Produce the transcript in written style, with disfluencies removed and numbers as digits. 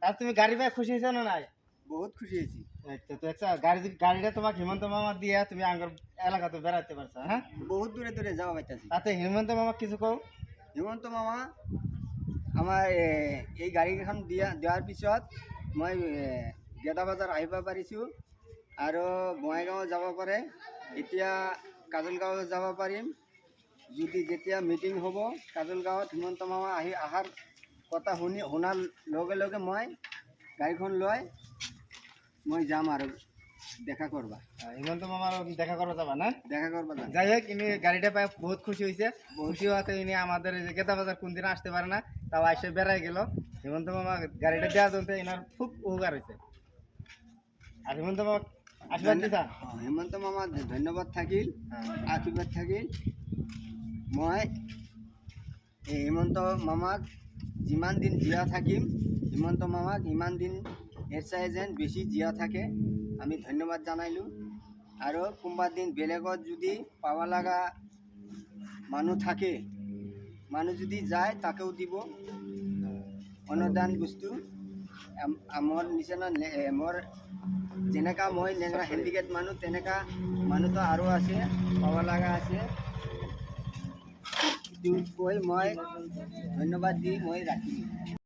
আর তুমি গাড়ি পাই খুশি হয়েছো না নাই? বহুত খুশি হয়েছি। আচ্ছা তো আচ্ছা গাড়িটা তোমাকে হিমন্ত মামা দিয়া তুমি আঙ্গর এলাকাতে বেড়াতে পারছো, হ্যাঁ? বহুত দূরে দূরে যাওয়া পাইতাছি। তাতে হিমন্ত মামা কিছু কও? হিমন্ত মামা আমাৰ এই গাড়ীখন দিয়াৰ পিছত মই গেদা বজাৰ আহিব পাৰিছোঁ আৰু বঙাইগাঁও যাব পাৰে। এতিয়া কাজলগাঁও যাব পাৰিম। যেতিয়া মিটিং হ'ব কাজলগাঁৱত হিমন্ত মামা অহাৰ কথা শুনাৰ লগে লগে মই গাড়ীখন লৈ মই যাম আৰু দেখা করবা। হিমন্ত মামার দেখা করা যাবা না? দেখা করবা না। যাই হোক ইনি গাড়িটা পাই বহুত খুশি হয়েছে। খুশি হওয়াতে ইনি আমাদের এই যে গেদা বাজার কোন দিন আসতে পারে না, তাও এসে বেড়াই গেল। হিমন্ত মামা গাড়িটা দেওয়া জন্য এনার খুব উপকার হয়েছে। আর হিমন্ত মামা আশীর্বাদ দিছা? হিমন্ত মামা ধন্যবাদ থাকিল, আশীর্বাদ থাকিল। মই এই হিমন্ত মামাক যিমান দিন জীয়া থাকিম, হিমন্ত মামাক ইমান দিন এরচাই যেন বেছি জীয়া থাকে আমি ধন্যবাদ জানাইলোঁ। আৰু কোনোবা দিন বেলেগত যদি পাব লগা মানুহ থাকে, মানুহ যদি যায় তাকেও দিব অনুদান বস্তু। মোৰ নিচিনা মোৰ যেনেকা মই লেংৰা হেণ্ডিকেপ মানুহ তেনেকা মানুহতো আৰু আছে, পাব লগা আছে। কৈ মই ধন্যবাদ দি মই ৰাখিলোঁ।